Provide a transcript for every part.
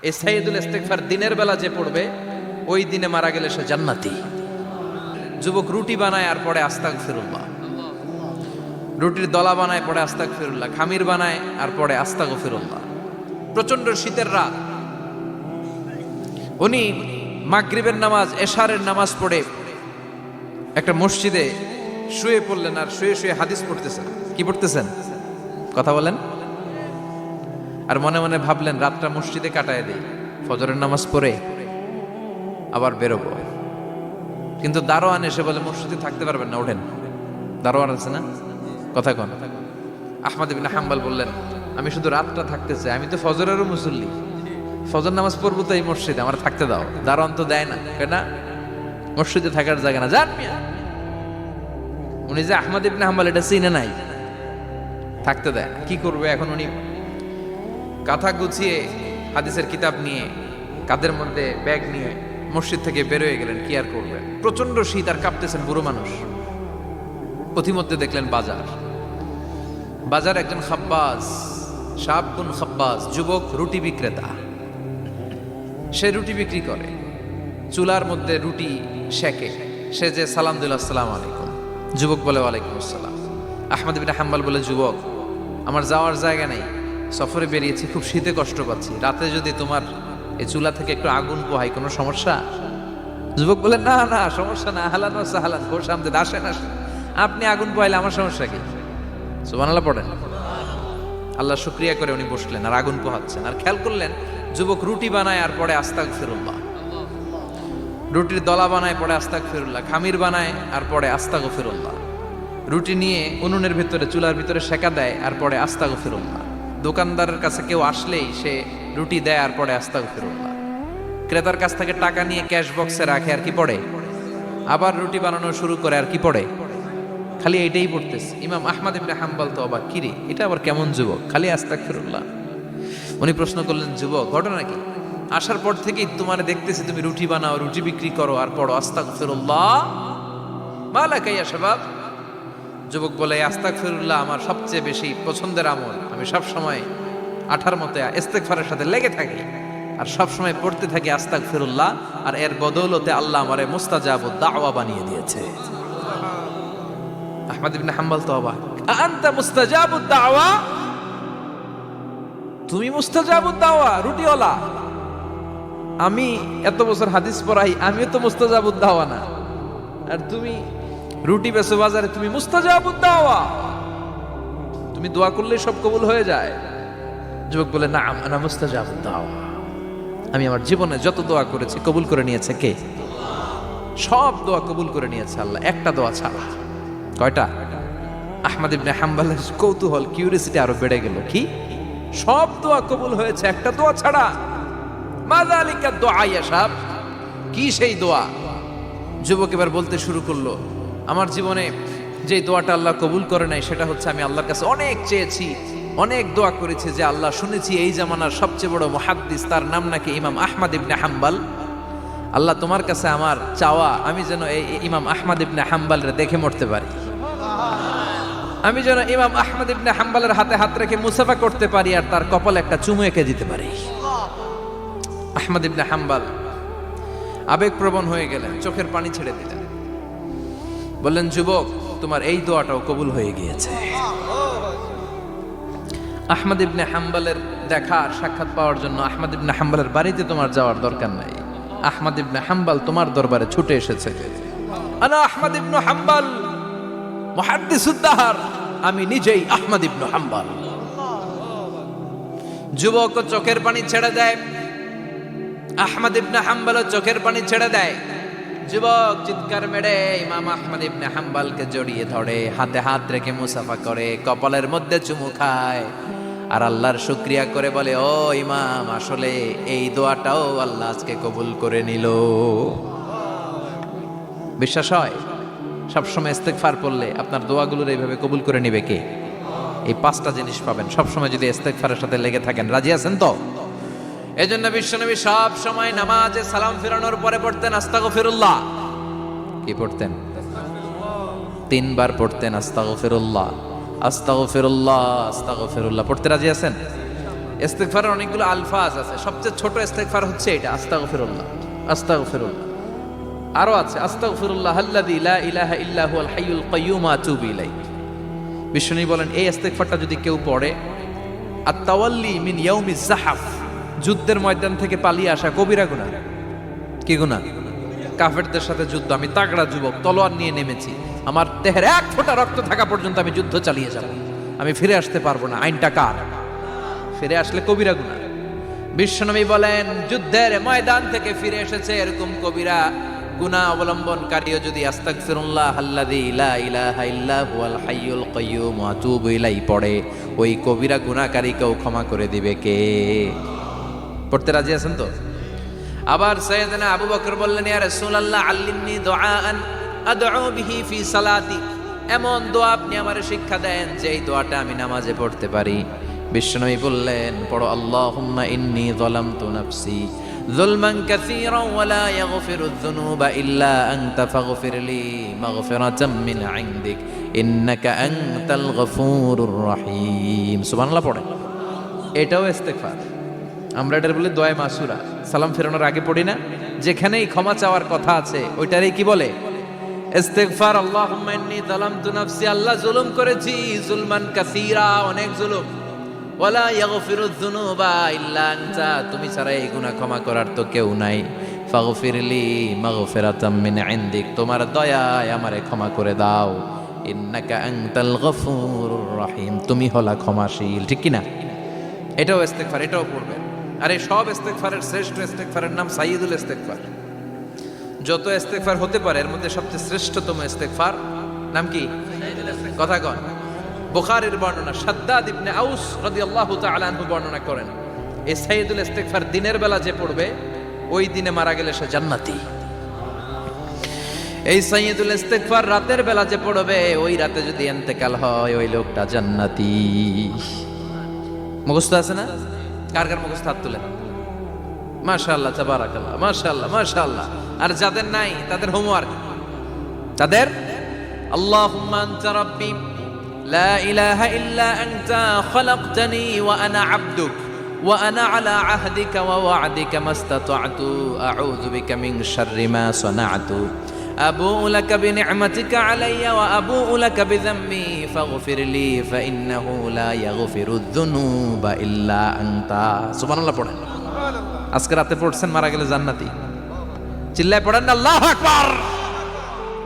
এই সাইয়্যিদুল ইস্তিগফার দিনের বেলা যে পড়বে ওই দিনে মারা গেলে সে জান্নাতি। যুবক রুটি বানায় আর পড়ে আস্তাগফিরুল্লাহ, রুটির দলা বানায় পড়ে আস্তাগফিরুল্লাহ, খামির বানায় আর পড়ে আস্তাগফিরুল্লাহ। প্রচন্ড শীতের রাত, উনি মাগরিবের নামাজ এশারের নামাজ পড়ে একটা মসজিদে শুয়ে পড়লেন আর শুয়ে শুয়ে হাদিস পড়তেছেন। কি পড়তেছেন? কথা বলেন। আর মনে মনে ভাবলেন রাতটা মসজিদে কাটায় দেই, ফজরের নামাজ পড়ে আবার বেরোবো। কিন্তু দারোয়ান এসে বলে মসজিদে থাকতে পারবেন না, ওঠেন। দারোয়ান আছে না, কথা কন। আহমদ ইবনে হাম্বল বললেন আমি শুধু রাতটা থাকতে চাই, আমি তো ফজরেরও মুসল্লি, ফজর নামাজ পড়বো তো এই মসজিদে, আমার থাকতে দাও। দারোয়ান তো দেয় না, কেনা মসজিদে থাকার জায়গা না, যান মিয়া। উনি যে আহমদ ইবনে হাম্বল এটা চিনে নাই, থাকতে দেয়। কি করবে এখন? উনি কাঁথা গুছিয়ে হাদিসের কিতাব নিয়ে কাঁধের মধ্যে ব্যাগ নিয়ে মসজিদ থেকে বেরোয় গেলেন। কি আর করবে, প্রচন্ড শীত আর কাঁপতেছেন বুড়ো মানুষ। পথিমধ্যে দেখলেন বাজার, বাজার একজন খাব্বাজ, শাবকুন খাব্বাজ, যুবক রুটি বিক্রেতা। সে রুটি বিক্রি করে, চুলার মধ্যে রুটি সেকে। সে যে সালাম দিল আসসালামু আলাইকুম, যুবক বলে ওয়ালাইকুম আসসালাম। আহমদ ইবনে হাম্বল বলে যুবক আমার যাওয়ার জায়গা নেই, সফরে বেরিয়েছি, খুব শীতে কষ্ট পাচ্ছি, রাতে যদি তোমার এই চুলা থেকে একটু আগুন পোহাই কোনো সমস্যা? যুবক বলে না না সমস্যা না, আহলান ওয়া সাহলান, খোশ আমদেদ, আসেন আসেন, আপনি আগুন পোহাইলে আমার সমস্যা কি? সুবহানাল্লাহ পড়েন। আল্লাহ শুকরিয়া করে উনি বসলেন আর আগুন পোহাচ্ছেন। আর খেয়াল করলেন যুবক রুটি বানায় আর পড়ে আস্তাগফিরুল্লাহ, রুটির দলা বানায় পড়ে আস্তাগফিরুল্লাহ, খামির বানায় আর পড়ে আস্তাগফিরুল্লাহ, রুটি নিয়ে উনুনের ভিতরে চুলার ভিতরে সেকা দেয় আর পড়ে আস্তাগফিরুল্লাহ। দোকানদারের কাছে কেউ আসলেই সে রুটি দেয় আর পড়ে আস্তাগফিরুল্লাহ। ক্রেতার কাছ থেকে টাকা নিয়ে ক্যাশ বক্সে রাখে আর কি পড়ে, আবার রুটি বানানো শুরু করে আর কি পড়ে, খালি এইটাই পড়তেছে। ইমাম আহমদ ইবনে হাম্বল তো অবাক, কিরে এটা আবার কেমন যুবক, খালি আস্তাগফিরুল্লাহ। উনি প্রশ্ন করলেন যুবক ঘটনা কি? আসার পর থেকেই তোমার দেখতেছি তুমি রুটি বানাও, রুটি বিক্রি করো আর পড়ো আস্তাগফিরুল্লাহ, মালাকা ইয়া শাবাব। যুবক বলে আস্তাগফিরুল্লাহ আমার সবচেয়ে বেশি পছন্দের আমল, আমি সব সময় আঠার মতো ইস্তেগফারের সাথে লেগে থাকি আর সব সময় পড়তে থাকি আস্তাগফিরুল্লাহ, আর এর বদৌলতে আল্লাহ আমারে মুস্তাজাবুদ দাওয়া বানিয়ে দিয়েছে। আহমদ ইবনে হাম্বল তো অবাক, আনতা মুস্তাজাবুদ দাওয়া, তুমি মুস্তাজাবুদ দাওয়া রুটিওয়ালা? আমি এত বছর হাদিস পড়াই, আমিও তো মুস্তাজাবুদ দাওয়া না, আর তুমি রুটি বেচো বাজারে, তুমি মুস্তাজাবুদ দাওয়া, তুমি দোয়া করলে সব কবুল হয়ে যায়? যুবক বলে না আনা মুস্তাজাবুদ দাওয়া, আমি আমার জীবনে যত দোয়া করেছি কবুল করে নিয়েছে কে? সব দোয়া কবুল করে নিয়েছে আল্লাহ, একটা দোয়া ছাড়া। কয়টা? আহমদ ইবনে হাম্বলের কৌতূহল, কিউরিয়াসিটি আরো বেড়ে গেল। কি? সব দোয়া কবুল হয়েছে একটা দোয়া ছাড়া? মাযালিকা দোয়া ইয়া শাব, কি সেই দোয়া? যুবক এবার বলতে শুরু করলো আমার জীবনে যে দোয়াটা আল্লাহ কবুল করে নাই সেটা হচ্ছে আমি আল্লাহর কাছে অনেক চেয়েছি, অনেক দোয়া করেছি যে আল্লাহ শুনেছি এই জামানার সবচেয়ে বড় মুহাদ্দিস, তার নাম নাকি ইমাম আহমদ ইবনে হাম্বল। আল্লাহ তোমার কাছে আমার চাওয়া আমি যেন এই ইমাম আহমদ ইবনে হাম্বলের দেখে মরতে পারি, আমি যেন ইমাম আহমদ ইবনে হাম্বলের হাতে হাত রেখে মুসাফা করতে পারি আর তার কপালে একটা চুমু এঁকে দিতে পারি। আহমদ ইবনে হাম্বল আবেগপ্রবণ হয়ে গেলেন, চোখের পানি ছেড়ে দিলেন, বললেন যুবক তোমার এই দোয়াটাও কবুল হয়ে গিয়েছে। আহমদ ইবনে হাম্বলের দেখা সাক্ষাৎ পাওয়ার জন্য আহমদ ইবনে হাম্বলের বাড়িতে তোমার যাওয়ার দরকার নাই, আহমদ ইবনে হাম্বল তোমার দরবারে ছুটে এসেছে। আনা আহমদ ইবনে হাম্বল মুহাদ্দিসুদ দাহর, আমি নিজেই আহমদ ইবনে হাম্বল। যুবক চোখের পানি ছেড়ে দেয়, আহমদ ইবনে হাম্বল চোখের পানি ছেড়ে দেয়। যুবক চিৎকার মেরে ইমাম আহমদ ইবনে হাম্বলকে জড়িয়ে ধরে, হাতে হাত রেখে মুসাফা করে, কপালের মধ্যে চুমু খায় আর আল্লাহর শুকরিয়া করে বলে ও ইমাম আসলে এই দোয়াটাও আল্লাহ আজকে কবুল করে নিল। বিশ্বাস হয় সবসময় ইস্তেগফার পড়লে আপনার দোয়াগুলোর এইভাবে কবুল করে নিবে কে? এই পাঁচটা জিনিস পাবেন সবসময় যদি ইস্তেগফারের সাথে লেগে থাকেন। রাজি আছেন তো? এজন্য বিশ্বনবী সব সময় নামাজে সালাম ফিরানোর পরে পড়তেন আস্তাগফিরুল্লাহ। কি পড়তেন? 3 বার পড়তেন আস্তাগফিরুল্লাহ, আস্তাগফিরুল্লাহ, আস্তাগফিরুল্লাহ। পড়তে রাজি আছেন? ইস্তেগফারের অনেকগুলো আলফাজ আছে, সবচেয়ে ছোট ইস্তেগফার হচ্ছে এটা, আস্তাগফিরুল্লাহ, আস্তাগফিরুল্লাহ। আরো আছে আস্তাগফিরুল্লাহ আল্লাযী লা ইলাহা ইল্লা হুয়াল হাইয়ুল কাইয়্যুম ওয়া আতুবু ইলাইহি। বিশ্বনবী বলেন এই ইস্তেগফারটা যদি কেউ পড়ে, আত-তাওয়াল্লি মিন ইয়াউমিজ যাহাফ, যুদ্ধের ময়দান থেকে পালিয়ে আসা কবিরা গুনাহ। কি গুনাহ? কাফেরদের সাথে যুদ্ধ, আমি তাগড়া যুবক, তলোয়ার নিয়ে নেমেছি, আমার দেহের এক ফোঁটা রক্ত থাকা পর্যন্ত আমি যুদ্ধ চালিয়ে যাব, আমি ফিরে আসতে পারবো না, আইনটা কার? ফিরে আসলে কবিরা গুনাহ। বিশ্বনবী বলেন যুদ্ধের ময়দান থেকে ফিরে এসেছে এরকম কবিরা গুনাহ অবলম্বনকারীও যদি আস্তাগফিরুল্লাহ আল্লাযী লা ইলাহা ইল্লা হুয়াল হাইয়ুল কাইয়্যুম ওয়া আতুবু ইলাইহি পড়ে, ওই কবিরা গুনাহকারীকেও ক্ষমা করে দিবে কে? পড়তে রাজি আছেন তো? আবার সাইয়েদনা আবু বকর বললেন, ইয়া রাসূলুল্লাহ আল্লিমনি দুআআন আদউ বিহি ফি সালাতি, এমন দোয়া আপনি আমারে শিক্ষা দেন যে এই দোয়াটা আমি নামাজে পড়তে পারি। বিশ্বনবী বললেন পড়ো, আল্লাহুম্মা ইন্নী যালামতু নাফসি যুলমান কাসীরান ওয়া লা ইয়াগফিরুয যুনুবা ইল্লা আনতা ফাগফিরলি মাগফিরাতাম মিন ইনদিক ইন্নাকা আনতাল গফুরুর রহিম। সুবহানাল্লাহ পড়ে, এটাও ইস্তেগফার। আমরা এটার বলে দোয়া মাসুরা, সালাম ফেরানোর আগে পড়ি না? যেখানেই ক্ষমা চাওয়ার কথা আছে ওইটারই কি বলে? ইস্তেগফার। আল্লাহুম্মা ইন্নী যালামতু নাফসি, আল্লাহ জুলুম করেছি, যুলমান কাসীরা, অনেক জুলুম, ওয়ালা ইয়াগফিরুয যুনুবা ইল্লা আনতা, তুমি ছাড়া এই গুনাহ ক্ষমা করার তো কেউ নাই, ফাগফিরলি মাগফিরাতাম মিন ইনদিক, তোমার দয়ায় আমারে ক্ষমা করে দাও, ইন্নাকা আনতাল গফুরুর রহিম, তুমি হলা ক্ষমাশীল। ঠিক কি না? এটাও ইস্তেগফার, এটাও পড়বেন। আর এই সব ইস্তেগফারের শ্রেষ্ঠ ইস্তেগফারের নাম সাইয়্যিদুল ইস্তেগফার। যত ইস্তেগফার হতে পারে এর মধ্যে সবচেয়ে শ্রেষ্ঠতম ইস্তেগফার নাম কি? কথা কন। বুখারীর বর্ণনা, শাদ্দাদ ইবনে আউস রাদিয়াল্লাহু তাআলা আনহু বর্ণনা করেন, এই সাইয়্যিদুল ইস্তেগফার দিনের বেলা যে পড়বে ওই দিনে মারা গেলে সে জান্নাতি। এই সাইয়্যিদুল ইস্তেগফার রাতের বেলা যে পড়বে ওই রাতে যদি ইন্তেকাল হয় ওই লোকটা জান্নাতি। মুখস্থ আছে না? কার কার মুখস্থ? হাত তুলেন। মাশাআল্লাহ, তাবারাকাল্লাহ, মাশাআল্লাহ, মাশাআল্লাহ। আর যাদের নাই তাদের হোমওয়ার্ক, তাদের আল্লাহুম্মা আনতা রাব্বি লা ইলাহা ইল্লা আনতা খালাকতানি ওয়া আনা আবদুক ওয়া আনা আলা আহদিকা ওয়া ওয়া'দিকা মাস্তাতা'তু আউযু বিকা মিন শাররি মা সানা'তু আবুউ লাকা বিনি'মাতিকা আলাইয়া ওয়া আবুউ লাকা বিযামবি ফাগফিরলি ফাইন্নাহু লা ইয়াগফিরুয যুনুবা ইল্লা আনতা। সুবহানাল্লাহ পড়েন। আজকে রাতে পড়ছেন, মারা গেলে জান্নাতি। চিল্লায় পড়েন না আল্লাহু আকবার।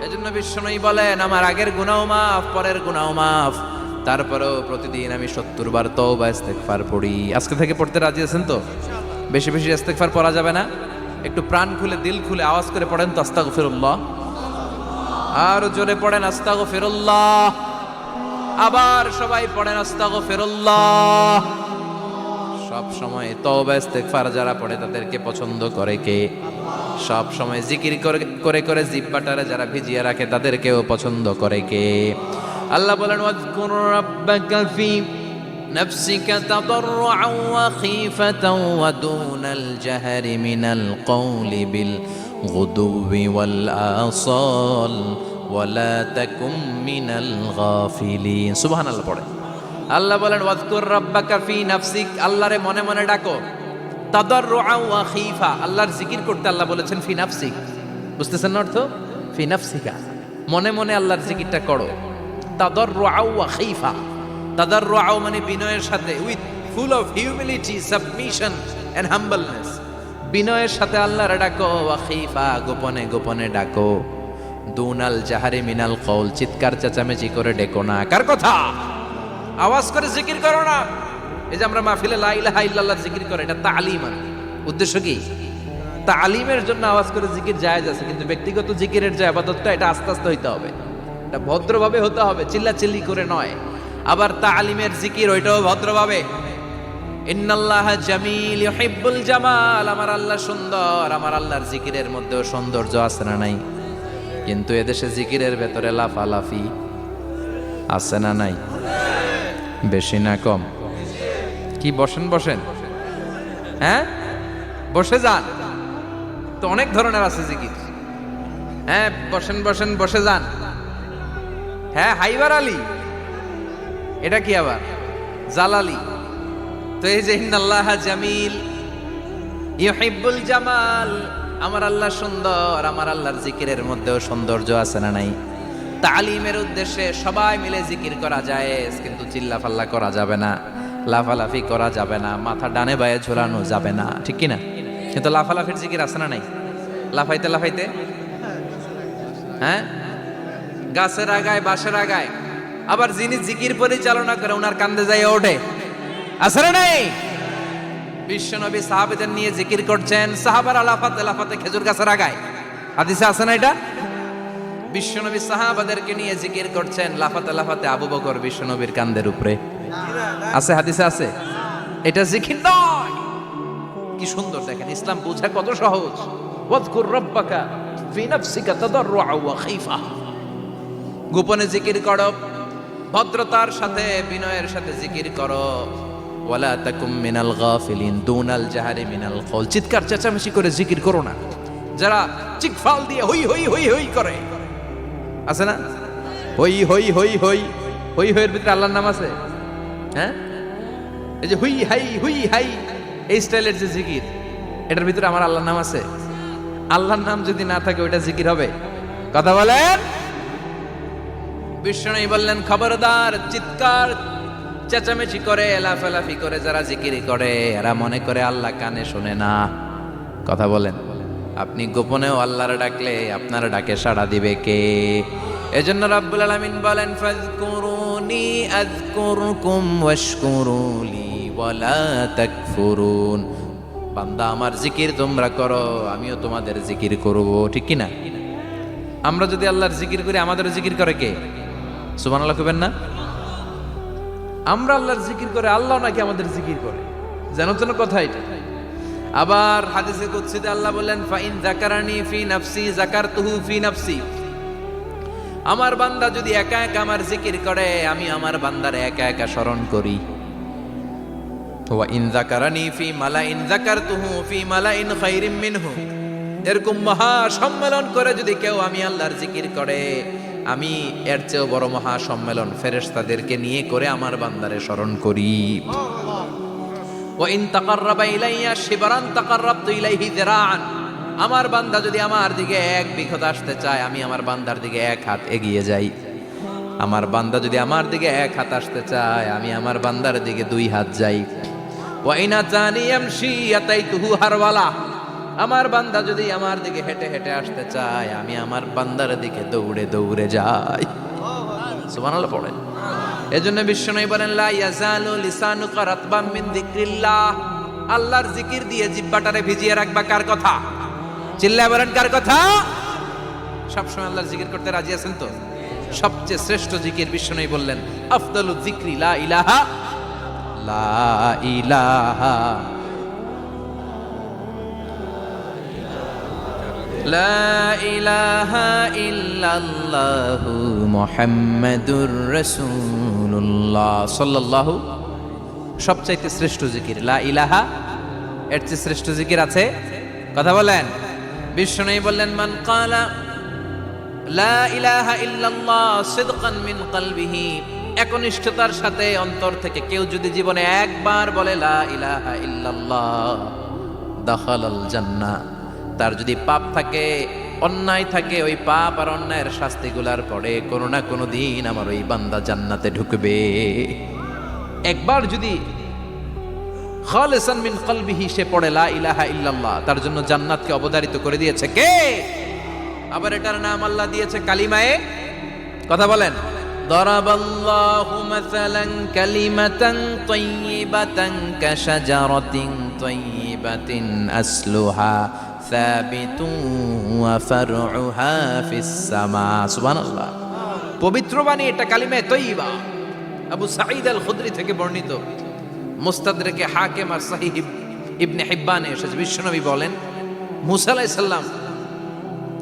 এজন্য বিশ্বনবী বলেন আমার আগের গুনাহ মাফ, পরের গুনাহ মাফ, তারপরেও প্রতিদিন আমি 70 বার তওবা ইস্তেগফার পড়ি। আজকে থেকে পড়তে রাজি আছেন তো? বেশি বেশি ইস্তেগফার পড়া যাবে না? একটু প্রাণ খুলে দিল খুলে আওয়াজ করে পড়েন তো আস্তাগফিরুল্লাহ। আর জোরে পড়েন আস্তাগফিরুল্লাহ। আবার সবাই পড়েন আস্তাগফিরুল্লাহ। সব সময় তওবা ইস্তেগফার যারা পড়ে তাদেরকে পছন্দ করে কে? সব সময় জিকির করে করে জিহ্বাটারে যারা ভিজিয়ে রাখে তাদেরকেও পছন্দ করে কে? আল্লাহ বলেন ওয়াজকুর রাব্বাকা ফি নাফসিকা তাদাররুআন ওয়া খীফাতান ওয়া দুনাল জাহরি মিনাল কওলি বিল গুদুবি ওয়াল আসাল ওয়া লা তাকুম মিনাল গাফিলিন। সুবহানাল্লাহ পড়ে। আল্লাহ বলেন ওয়াজকুর রাব্বাকা ফি নাফসিক, আল্লাহরে মনে মনে ডাকো, তাদাররুআন ওয়া খীফা, আল্লাহর জিকির করতে আল্লাহ বলেছেন ফি নাফসিক। বুঝতেছেন না অর্থ? ফি নাফসিকা, মনে মনে আল্লাহর জিকিরটা করো। তাদাররুআন ওয়া খীফা, তাদাররুআ মানে বিনয়ের সাথে, with full of humility, submission and humbleness, বিনয়ের সাথে আল্লাহরে ডাকো। ওয়া খীফা, গোপনে গোপনে ডাকো। দুনাল জাহারি মিনাল কওল, চিৎকার চেঁচামেচি করে ডেকো না। কার কথা? আওয়াজ করে জিকির করো না। এই যে আমরা মাহফিলে লা ইলাহা ইল্লাল্লাহ জিকির করে, এটা তালিম। উদ্দেশ্য কি? তালিমের জন্য আওয়াজ করে জিকির জায়েজ আছে, কিন্তু ব্যক্তিগত জিকিরের যে ইবাদতটা এটা আস্তে আস্তে হইতে হবে, এটা ভদ্রভাবে হতে হবে, চিল্লাচিল্লি করে নয়। আবার তালিমের জিকির ওইটাও ভদ্রভাবে। ইন্নাল্লাহা জামিল ইউহিব্বুল জামাল, আমার আল্লাহ সুন্দর, আমার আল্লাহর জিকিরের মধ্যেও সৌন্দর্য আছে না নাই? কিন্তু এদেশে জিকিরের ভেতরে লাফালাফি আছে না নাই? বেশি না কম? কি বসেন বসেন, হ্যাঁ বসে যান তো, অনেক ধরনের আছে জিকির। হ্যাঁ বসেন বসেন, বসে যান। হ্যাঁ হাইবার আলী, এটা কি আবার জালালি? তো এই যে ইন্নাল্লাহ জামিল ইউহিব্বুল জামাল, আমার আল্লাহ সুন্দর, আমার আল্লাহর জিকিরের মধ্যেও সৌন্দর্য আছে না নাই? তালিমের উদ্দেশ্যে সবাই মিলে জিকির করা যায়, কিন্তু চিল্লাফাল্লা করা যাবে না, লাফালাফি করা যাবে না, মাথা ডানে বায়ে ঝোলানো যাবে না, ঠিক কি না? কিন্তু লাফালাফির জিকির আছে না নাই? লাফাইতে লাফাইতে, হ্যাঁ, গাছের আগায় বাঁশের আগায়, আবার যিনি জিকির পরিচালনা করে ওনার কান্দে যায় ওঠে, আছে না নাই? বিশ্বনবী সাহাবাদের নিয়ে জিকির করছেন, সাহাবারা লাফাতে লাফাতে খেজুর গাছের আগায়, হাদিসে আছে না এটা? বিশ্বনবী সাহাবাদেরকে নিয়ে জিকির করছেন, লাফাতে লাফাতে আবু বকর বিশ্বনবীর কান্দের উপরে, আছে হাদিসে আছে। এটা জিকির নয়। কি সুন্দর দেখেন, ইসলাম বোঝা কত সহজ। ওয়াজকুর রাব্বাকা ফি নাফসিকা তাদাররুআ ওয়া খাইফা, গোপনে জিকির করো, ভদ্রতার সাথে বিনয়ের সাথে জিকির করো। ওয়ালা তাকুম মিনাল গাফিলিন দুনাল জাহারি মিনাল কওল, চিৎকার চেঁচামেচি করে জিকির করো না। যারা চিকফাল দিয়ে হই হই হই হই করে, আছে না? হই হই হই হই হই হইয়ের ভিতরে আল্লাহর নাম আছে, হ্যাঁ? এই যে হুই হাই হুই হাই এই স্টাইলের যে জিকির, এটার ভিতরে আমার আল্লাহর নাম আছে? আল্লাহর নাম যদি না থাকে ওইটা জিকির হবে? কথা বলেন। বিষ্ণু বললেন খবরদার, চিৎকার চেঁচামেচি করে লাফালাফি করে যারা জিকির করে এরা মনে করে আল্লাহ কানে শোনে না। কথা বলেন। আপনি গোপনেও আল্লাহর ডাকলে আপনার ডাকে সাড়া দিবে কে? এজন্য রাব্বুল আলামিন বলেন ফাযকুরুনি আযকুরকুম ওয়াশকুরুলি ওয়ালা তাকফুরুন। বান্দা আমার জিকির তোমরা করো, আমিও তোমাদের জিকির করব, ঠিক কি না? আমরা যদি আল্লাহর জিকির করি আমাদের জিকির করে কে? সুবহানাল্লাহ কইবেন না? আমরা আল্লাহর জিকির করে, আল্লাহ নাকি আমাদের জিকির করে, জানো তো না কথা এটা? আবার হাদিসে কুদসিতে আল্লাহ বলেন ফাইন যাকারানি ফি নাফসি যাকারতুহু ফি নাফসি, আমার বান্দা যদি একা একা আমার জিকির করে আমি আমার বান্দারে একা একা স্মরণ করি। ওয়া ইন যাকারানি ফি মালাইন যাকারতুহু ফি মালাইন খায়রিম মিনহু, এরকম মহা সম্মেলন করে যদি কেউ আমি আল্লাহর জিকির করে আমি এর চেয়েও বড় মহা সম্মেলন ফেরেশতাদেরকে নিয়ে করে আমার বান্দারে স্মরণ করি। ওয়া ইন তাকাররাবা ইলাইয়া শিবরান তাকাররাবতু ইলাইহি যিরাআন, আমার বান্দা যদি আমার দিকে এক বিঘত আসতে চায় আমি আমার বান্দার দিকে এক হাত এগিয়ে যাই। আমার বান্দা যদি আমার দিকে এক হাত আসতে চায় আমি আমার বান্দার দিকে দুই হাত যাই। ওয়া ইন আতানি ইয়ামশি আতাইতুহু হারওয়ালা, আমার বান্দা যদি আমার দিকে হেঁটে হেঁটে আসতে চায় আমি আমার বান্দার দিকে দৌড়ে দৌড়ে যাই। সুবহানাল্লাহ পড়েন। এজন্য বিশ্বনবী বলেন লা ইয়াজালু লিসানুকা রাতবাম মিন যিকরিল্লাহ, আল্লাহর জিকির দিয়ে জিহ্বাটারে ভিজিয়ে রাখবা। কার কথা? চিল্লায় বলেন কার কথা? সবসময় আল্লাহর জিকির করতে রাজি আছেন তো? সবচেয়ে শ্রেষ্ঠ জিকির বিশ্বনবী বললেন আফদালু যিকরি লা ইলাহা লা ইলাহা লা ইলাহা ইল্লাল্লাহু মুহাম্মাদুর রাসূলুল্লাহ সাল্লাল্লাহু। সবচাইতে শ্রেষ্ঠ জিকির লা ইলাহা, এর চেয়ে শ্রেষ্ঠ জিকির আছে? কথা বলেন। বিশ্বনবী বললেন মান ক্বালা লা ইলাহা ইল্লাল্লাহ সিদকান মিন কলবিহি, একনিষ্ঠতার সাথে অন্তর থেকে কেউ যদি জীবনে একবার বলে লা ইলাহা ইল্লাল্লাহ দাখালাল জান্নাহ, তার যদি পাপ থাকে অন্যায় থাকে ওই পাপ আর অন্যায়ের শাস্তিগুলার পরে কোনো না কোনো দিন আমার ওই বান্দা জান্নাতে ঢুকবে। একবার যদি খালিসান মিন কলবিহি সে পড়ে লা ইলাহা ইল্লাল্লাহ, তার জন্য জান্নাতকে অবধারিত করে দিয়েছে কে? আবার এটার নাম আল্লাহ দিয়েছে কালিমায়ে। কথা বলেন। দরাবাল্লাহু মাসালান কালিমাতান তাইয়িবাতান কাশাজারাতিন তাইয়িবাতিন আসলুহা সাবিতুন ওয়া ফারউহা ফিস সামা। সুবহানাল্লাহ। পবিত্র বাণী এটা কালিমায়ে তাইয়িবা। আবু সাঈদ আল খুদরি থেকে বর্ণিত, মুস্তাদরেকে হাকিম আর সহিহ ইবনে হিব্বানে এসেছে। বিশ্বনবী বলেন মুসা আলাইহিস সালাম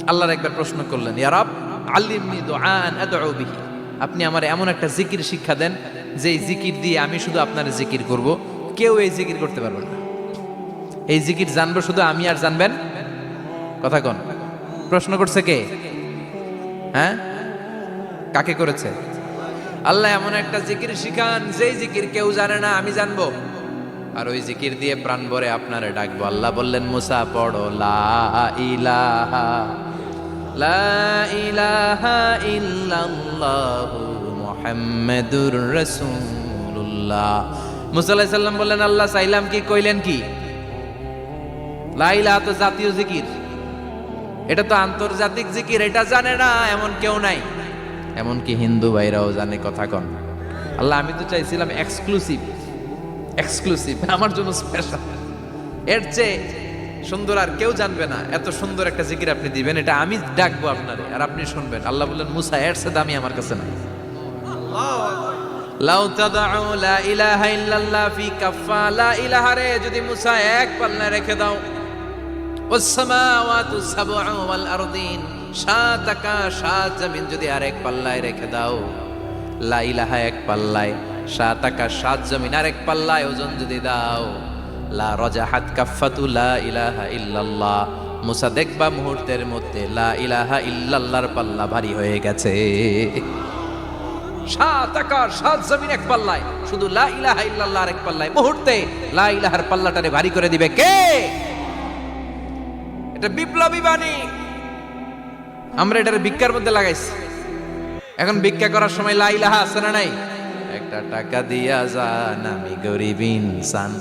আল্লাহর একবার প্রশ্ন করলেন ইয়া রাব আল্লিমনি দুআন আদউ বিহি, আপনি আমার এমন একটা জিকির শিক্ষা দেন যে এই জিকির দিয়ে আমি শুধু আপনার জিকির করব, কেউ এই জিকির করতে পারবে না। এই জিকির জানবো শুধু আমি আর জানবেন। কথা কোন? প্রশ্ন করছে কে? হ্যাঁ, কাকে করেছে? আল্লাহ এমন একটা জিকির শিখান যেই জিকির কেউ জানে না আমি জানবো। আর ওই জিকির দিয়ে প্রাণ ভরে আপনারে ডাকবো। আল্লাহ বললেন মুসা পড়ো লা ইলাহা লা ইলাহা ইল্লাল্লাহু মুহাম্মাদুর রাসূলুল্লাহ। মুসা আলাইহিস সালাম বললেন আল্লাহ চাইলাম কি, কইলেন কি? লা ইলাহা তো জাতীয় জিকির, এটা তো আন্তর্জাতিক জিকির, এটা জানে না এমন কেউ নাই। এমনকি হিন্দু ভাইরাও জানে। কথা কন আল্লাহ, আমি তো চাইছিলাম এক্সক্লুসিভ, আমার জন্য স্পেশাল, এর চেয়ে সুন্দর আর কেউ জানবে না। এত সুন্দর একটা জিকির আপনি দিবেন, এটা আমি ডাকবো আপনারে আর আপনি শুনবেন। আল্লাহ বললেন মুসা এর চেয়ে দামি আমার কাছে নাই। লাউ তাদউ লা ইলাহা ইল্লাল্লাহ ফি কাফা, লা ইলাহা রে যদি মুসা এক পাল্লায় রেখে দাও, ওয়াস সামাওয়াতু সাবউ ওয়াল আরদিন, সাত আকাশ সাত জমিন যদি আরেক পাল্লায় রেখে দাও, লা ইলাহা এক পাল্লায়, সাত আকাশ সাত জমিন আরেক পাল্লায় ওজন যদি দাও, লা রাজাহাত কাফাতু লা ইলাহা ইল্লাল্লাহ, মুসা দেখবা মুহূর্তের মধ্যে লা ইলাহা ইল্লাল্লাহর পাল্লা ভারী হয়ে গেছে। সাত আকাশ সাত জমিন এক পাল্লায়, শুধু লা ইলাহা ইল্লাল্লাহ এক পাল্লায়, মুহূর্তে লা ইলাহার পাল্লাটারে ভারী করে দিবে কে? এটা বিপ্লবী বাণী। আমরা এটার ভিক্ষার মধ্যে লাগাইছি। এখন ভিক্ষা করার সময় লা ইলাহা আছে না নাই? একটা টাকা দিয়া যান আমি গরিব ইনসান,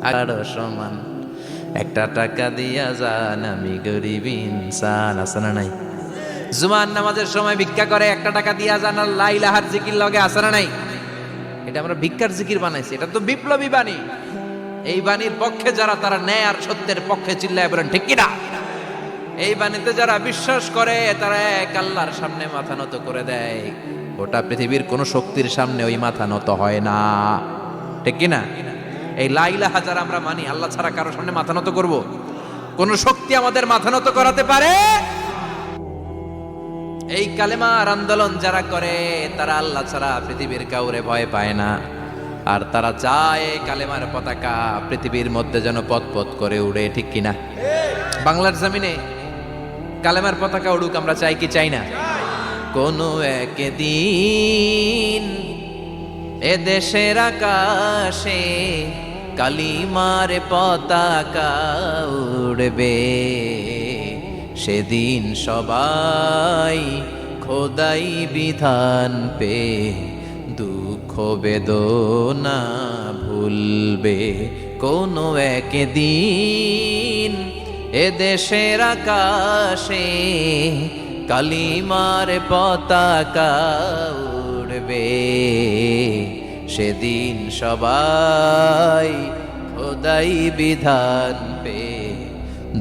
আরো সমান। একটা টাকা দিয়া যান আমি গরিব ইনসান, আছে না নাই? জুমার নামাজের সময় ভিক্ষা করে একটা টাকা দিয়া যান আর লা ইলাহার জিকির লগে, আছে না নাই? এটা আমরা ভিক্ষার জিকির বানাইছি, এটা তো বিপ্লবী বাণী। এই বাণীর পক্ষে যারা, তারা ন্যায় আর সত্যের পক্ষে চিল্লায় বলেন ঠিক কিনা? এই বাণীতে যারা বিশ্বাস করে তারা এক আল্লাহর সামনে মাথা নত করে দেয়। গোটা পৃথিবীর কোন শক্তির সামনে ওই মাথা নত হয় না, ঠিক কিনা? এই লা ইলাহা যারা আমরা মানি, আল্লাহ ছাড়া কারো সামনে মাথা নত করব? কোন শক্তি আমাদের মাথা নত করাতে পারে? এই কালেমার আন্দোলন যারা করে তারা আল্লাহ ছাড়া পৃথিবীর কাউরে ভয় পায় না। আর তারা চায় কালেমার পতাকা পৃথিবীর মধ্যে যেন পথ করে উড়ে, ঠিক কিনা? বাংলার জমিনে কালেমার পতাকা উড়ুক, আমরা চাই কি চাই না? কোনো একদিন এ দেশের আকাশে কালিমার পতাকা উড়বে, সেদিন সবাই খোদাই বিধান পে দুঃখ বেদনা ভুলবে। কোনো একদিন এ দেশের আকাশে কালিমার পতাকা উড়বে, সেদিন সবাই খোদাই বিধান পে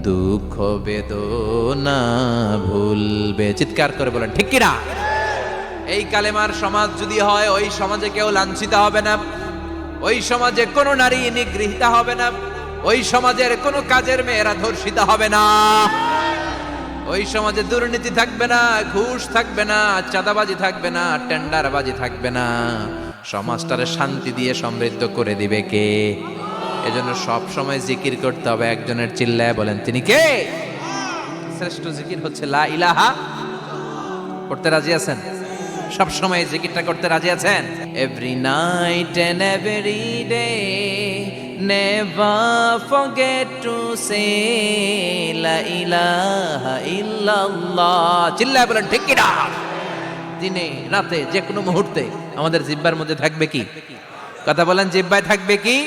দুঃখ বেদনা ভুলবে। চিৎকার করে বলেন ঠিক কিনা? এই কালেমার সমাজ যদি হয়, ওই সমাজে কেউ লাঞ্ছিত হবে না, ওই সমাজে কোনো নারী নিগৃহীতা হবে না, ওই সমাজের কোনো কাজের মেয়েরা ধর্ষিত হবে না, ওই সমাজে দুর্নীতি থাকবে না, ঘুষ থাকবে না, চাঁদাবাজি থাকবে না, টেন্ডারবাজি থাকবে না। সমাজটারে শান্তি দিয়ে সমৃদ্ধ করে দিবে কে? এজন্য সব সময় জিকির করতে হবে একজনের, চিল্লায় বলেন তিনি কে? শ্রেষ্ঠ জিকির হচ্ছে লা ইলাহা। করতে রাজি আছেন? সব সময় জিকিরটা করতে রাজি আছেন? Every night and every day never forget to say লা ইলাহা ইল্লাল্লাহ। চিল্লায় বলেন ঠিক কিনা? দিনে রাতে যে কোনো মুহূর্তে আমাদের জিহ্বার মধ্যে থাকবে কি? কথা বলেন, জিহ্বায় থাকবে কি?